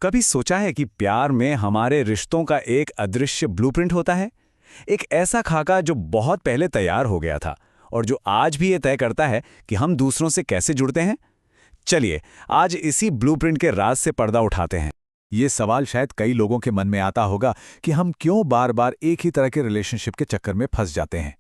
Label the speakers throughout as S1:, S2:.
S1: कभी सोचा है कि प्यार में हमारे रिश्तों का एक अदृश्य ब्लूप्रिंट होता है? एक ऐसा खाका जो बहुत पहले तैयार हो गया था और जो आज भी ये तय करता है कि हम दूसरों से कैसे जुड़ते हैं। चलिए, आज इसी ब्लूप्रिंट के राज से पर्दा उठाते हैं।
S2: ये सवाल शायद कई लोगों के मन में आता होगा कि हम क्यों बार बार एक ही तरह के रिलेशनशिप के चक्कर में फंस जाते हैं।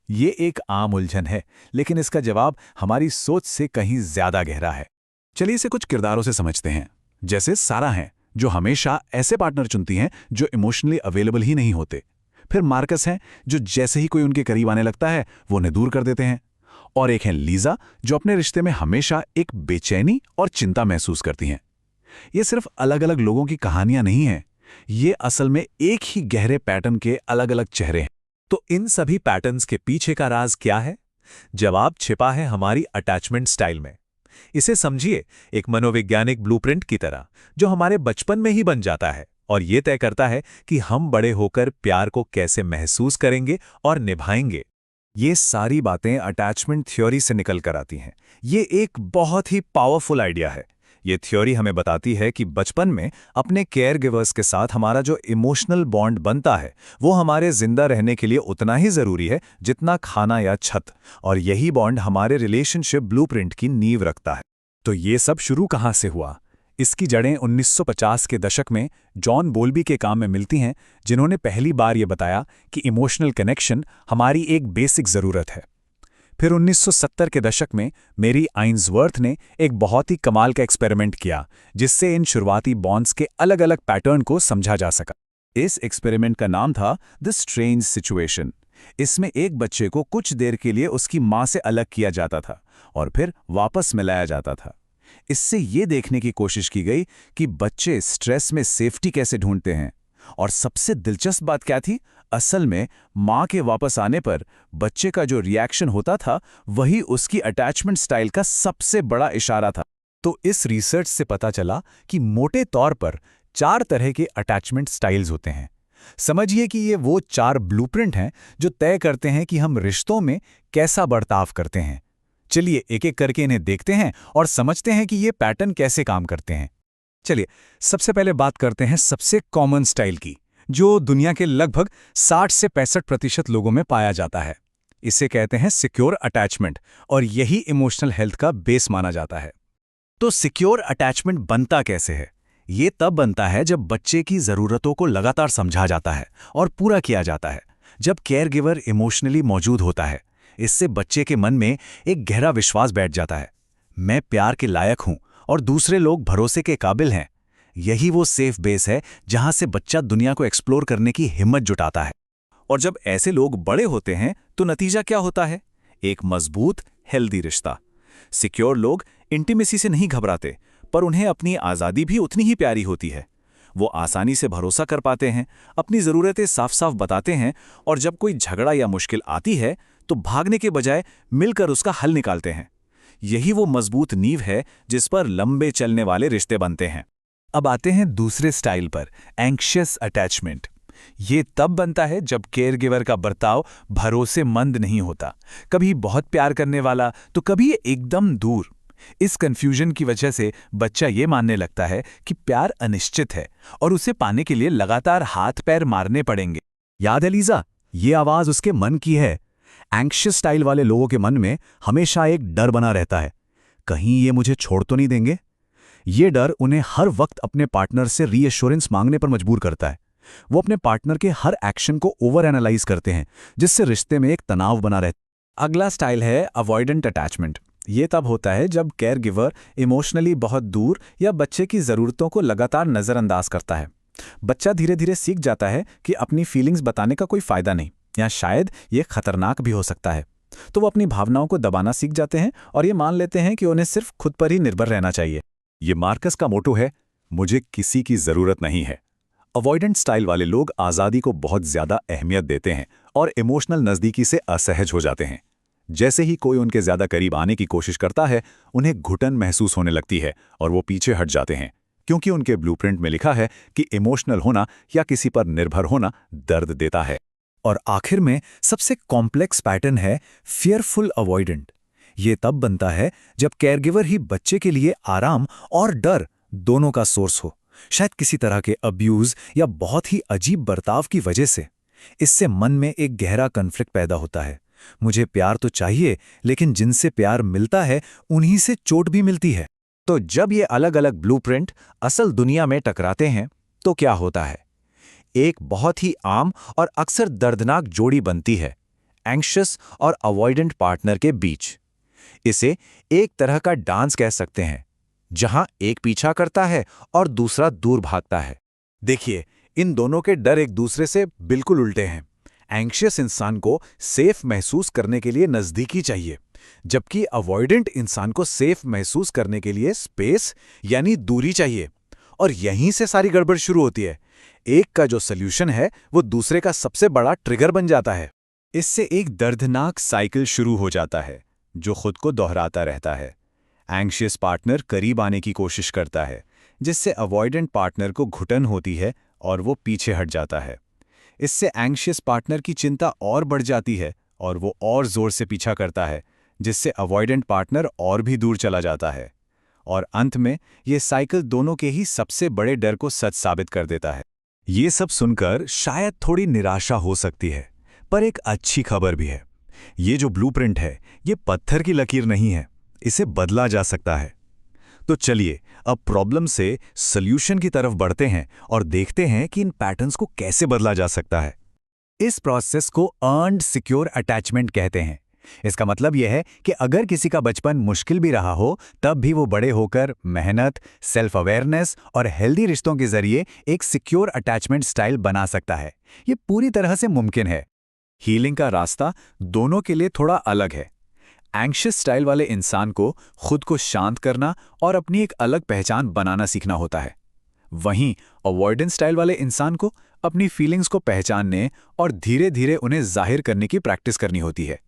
S2: ये एक आम उलझन है, लेकिन इसका जवाब हमारी सोच से कहीं ज्यादा गहरा है।
S1: चलिए इसे कुछ किरदारों से समझते हैं। जैसे सारा हैं, जो हमेशा ऐसे पार्टनर चुनती हैं जो इमोशनली अवेलेबल ही नहीं होते। फिर मार्कस हैं, जो जैसे ही कोई उनके करीब आने लगता है वो उन्हें दूर कर देते हैं। और एक हैं लीजा, जो अपने रिश्ते में हमेशा एक बेचैनी और चिंता महसूस करती हैं। ये सिर्फ अलग अलग लोगों की कहानियां नहीं हैं, ये असल में एक ही गहरे पैटर्न के अलग अलग चेहरे हैं।
S3: तो इन सभी पैटर्न्स के पीछे का राज क्या है? जवाब छिपा है हमारी अटैचमेंट स्टाइल में। इसे समझिए एक मनोवैज्ञानिक ब्लूप्रिंट की तरह, जो हमारे बचपन में ही बन जाता है और ये तय करता है कि हम बड़े होकर प्यार को कैसे महसूस करेंगे और निभाएंगे।
S2: ये सारी बातें अटैचमेंट थ्योरी से निकल कर आती हैं। ये एक बहुत ही पावरफुल आइडिया है। ये थ्योरी हमें बताती है कि बचपन में अपने केयर गिवर्स के साथ हमारा जो इमोशनल बॉन्ड बनता है वो हमारे जिंदा रहने के लिए उतना ही जरूरी है जितना खाना या छत, और यही बॉन्ड हमारे रिलेशनशिप ब्लूप्रिंट की नींव रखता है।
S1: तो ये सब शुरू कहाँ से हुआ? इसकी जड़ें 1950 के दशक में जॉन बोल्बी के काम में मिलती हैं, जिन्होंने पहली बार ये बताया कि इमोशनल कनेक्शन हमारी एक बेसिक ज़रूरत है। फिर 1970 के दशक में मेरी आइंसवर्थ ने एक बहुत ही कमाल का एक्सपेरिमेंट किया, जिससे इन शुरुआती बॉन्ड्स के अलग अलग पैटर्न को समझा जा सका। इस एक्सपेरिमेंट का नाम था द स्ट्रेंज सिचुएशन। इसमें एक बच्चे को कुछ देर के लिए उसकी माँ से अलग किया जाता था और फिर वापस मिलाया जाता था। इससे ये देखने की कोशिश की गई कि बच्चे स्ट्रेस में सेफ्टी कैसे ढूंढते हैं। और सबसे दिलचस्प बात क्या थी? असल में माँ के वापस आने पर बच्चे का जो रिएक्शन होता था वही उसकी अटैचमेंट स्टाइल का सबसे बड़ा इशारा था।
S2: तो इस रिसर्च से पता चला कि मोटे तौर पर 4 तरह के अटैचमेंट स्टाइल्स होते हैं। समझिए कि ये वो 4 ब्लूप्रिंट हैं जो तय करते हैं कि हम रिश्तों में कैसा बर्ताव करते हैं। चलिए एक एक करके इन्हें देखते हैं और समझते हैं कि ये पैटर्न कैसे काम करते हैं।
S1: चलिए, सबसे पहले बात करते हैं सबसे कॉमन स्टाइल की, जो दुनिया के लगभग 60 से 65% लोगों में पाया जाता है। इसे कहते हैं सिक्योर अटैचमेंट, और यही इमोशनल हेल्थ का बेस माना जाता है। तो सिक्योर अटैचमेंट बनता कैसे है? ये तब बनता है जब बच्चे की ज़रूरतों को लगातार समझा जाता है और पूरा किया जाता है, जब केयरगिवर इमोशनली मौजूद होता है। इससे बच्चे के मन में एक गहरा विश्वास बैठ जाता है, मैं प्यार के लायक हूं और दूसरे लोग भरोसे के काबिल हैं। यही वो सेफ बेस है जहां से बच्चा दुनिया को एक्सप्लोर करने की हिम्मत जुटाता है। और जब ऐसे लोग बड़े होते हैं तो नतीजा क्या होता है? एक मजबूत, हेल्दी रिश्ता। सिक्योर लोग इंटीमेसी से नहीं घबराते, पर उन्हें अपनी आज़ादी भी उतनी ही प्यारी होती है। वो आसानी से भरोसा कर पाते हैं, अपनी ज़रूरतें साफ साफ बताते हैं, और जब कोई झगड़ा या मुश्किल आती है तो भागने के बजाय मिलकर उसका हल निकालते हैं। यही वो मजबूत नींव है जिस पर लंबे चलने वाले रिश्ते बनते हैं।
S2: अब आते हैं दूसरे स्टाइल पर, एंग्शियस अटैचमेंट। ये तब बनता है जब केयरगिवर का बर्ताव भरोसेमंद नहीं होता, कभी बहुत प्यार करने वाला तो कभी एकदम दूर। इस कंफ्यूजन की वजह से बच्चा ये मानने लगता है कि प्यार अनिश्चित है और उसे पाने के लिए लगातार हाथ पैर मारने पड़ेंगे।
S1: याद है लीजा? ये आवाज़ उसके मन की है। एंग्शियस स्टाइल वाले लोगों के मन में हमेशा एक डर बना रहता है, कहीं ये मुझे छोड़ तो नहीं देंगे। ये डर उन्हें हर वक्त अपने पार्टनर से रीएश्योरेंस मांगने पर मजबूर करता है। वो अपने पार्टनर के हर एक्शन को ओवर एनालाइज करते हैं, जिससे रिश्ते में एक तनाव बना रहता है। अगला स्टाइल है अवॉइडेंट अटैचमेंट। ये तब होता है जब केयर गिवर इमोशनली बहुत दूर या बच्चे की ज़रूरतों को लगातार नज़रअंदाज करता है। बच्चा धीरे धीरे सीख जाता है कि अपनी फीलिंग्स बताने का कोई फ़ायदा नहीं, या शायद ये खतरनाक भी हो सकता है। तो वो अपनी भावनाओं को दबाना सीख जाते हैं और ये मान लेते हैं कि उन्हें सिर्फ खुद पर ही निर्भर रहना चाहिए।
S2: ये मार्कस का मोटो है, मुझे किसी की जरूरत नहीं है। अवॉइडेंट स्टाइल वाले लोग आज़ादी को बहुत ज्यादा अहमियत देते हैं और इमोशनल नज़दीकी से असहज हो जाते हैं। जैसे ही कोई उनके ज्यादा करीब आने की कोशिश करता है, उन्हें घुटन महसूस होने लगती है और वो पीछे हट जाते हैं, क्योंकि उनके ब्लूप्रिंट में लिखा है कि इमोशनल होना या किसी पर निर्भर होना दर्द देता है।
S1: और आखिर में सबसे कॉम्प्लेक्स पैटर्न है फियरफुल अवॉइडेंट। ये तब बनता है जब केयरगिवर ही बच्चे के लिए आराम और डर दोनों का सोर्स हो, शायद किसी तरह के अब्यूज या बहुत ही अजीब बर्ताव की वजह से। इससे मन में एक गहरा कॉन्फ्लिक्ट पैदा होता है। मुझे प्यार तो चाहिए, लेकिन जिनसे प्यार मिलता है उन्हीं से चोट भी मिलती है।
S2: तो जब ये अलग अलग ब्लूप्रिंट असल दुनिया में टकराते हैं तो क्या होता है? एक बहुत ही आम और अक्सर दर्दनाक जोड़ी बनती है, एंग्शियस और अवॉइडेंट पार्टनर के बीच। इसे एक तरह का डांस कह सकते हैं, जहां एक पीछा करता है और दूसरा दूर भागता है।
S3: देखिए, इन दोनों के डर एक दूसरे से बिल्कुल उल्टे हैं। एंग्शियस इंसान को सेफ महसूस करने के लिए नज़दीकी चाहिए, जबकि अवॉइडेंट इंसान को सेफ महसूस करने के लिए स्पेस यानी दूरी चाहिए। और यहीं से सारी गड़बड़ शुरू होती है। एक का जो सल्यूशन है वो दूसरे का सबसे बड़ा ट्रिगर बन जाता है।
S2: इससे एक दर्दनाक साइकिल शुरू हो जाता है, जो खुद को दोहराता रहता है। एंग्शियस पार्टनर करीब आने की कोशिश करता है, जिससे अवॉइडेंट पार्टनर को घुटन होती है और वो पीछे हट जाता है। इससे एंग्शियस पार्टनर की चिंता और बढ़ जाती है और वो और जोर से पीछा करता है, जिससे अवॉइडेंट पार्टनर और भी दूर चला जाता है। और अंत में ये साइकिल दोनों के ही सबसे बड़े डर को सच साबित कर देता है।
S3: ये सब सुनकर शायद थोड़ी निराशा हो सकती है, पर एक अच्छी खबर भी है। ये जो ब्लूप्रिंट है, ये पत्थर की लकीर नहीं है, इसे बदला जा सकता है। तो चलिए अब प्रॉब्लम से सॉल्यूशन की तरफ बढ़ते हैं और देखते हैं कि इन पैटर्न्स को कैसे बदला जा सकता है।
S1: इस प्रोसेस को अर्न्ड सिक्योर अटैचमेंट कहते हैं। इसका मतलब यह है कि अगर किसी का बचपन मुश्किल भी रहा हो, तब भी वो बड़े होकर मेहनत, सेल्फ अवेयरनेस और हेल्दी रिश्तों के जरिए एक सिक्योर अटैचमेंट स्टाइल बना सकता है। ये पूरी तरह से मुमकिन है।
S2: हीलिंग का रास्ता दोनों के लिए थोड़ा अलग है। एंग्शियस स्टाइल वाले इंसान को खुद को शांत करना और अपनी एक अलग पहचान बनाना सीखना होता है। वहीं अवॉइडेंट स्टाइल वाले इंसान को अपनी फीलिंग्स को पहचानने और धीरे धीरे उन्हें जाहिर करने की प्रैक्टिस करनी होती है।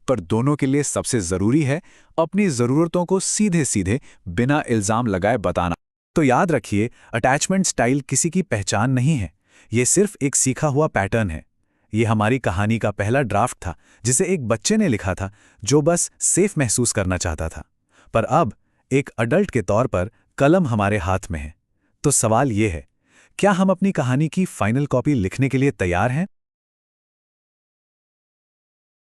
S2: पर दोनों के लिए सबसे जरूरी है अपनी ज़रूरतों को सीधे सीधे बिना इल्ज़ाम लगाए बताना।
S1: तो याद रखिए, अटैचमेंट स्टाइल किसी की पहचान नहीं है, ये सिर्फ एक सीखा हुआ पैटर्न है। ये हमारी कहानी का पहला ड्राफ्ट था, जिसे एक बच्चे ने लिखा था जो बस सेफ महसूस करना चाहता था। पर अब एक अडल्ट के तौर पर कलम हमारे हाथ में है। तो सवाल ये है, क्या हम अपनी कहानी की फाइनल कॉपी लिखने के लिए तैयार हैं?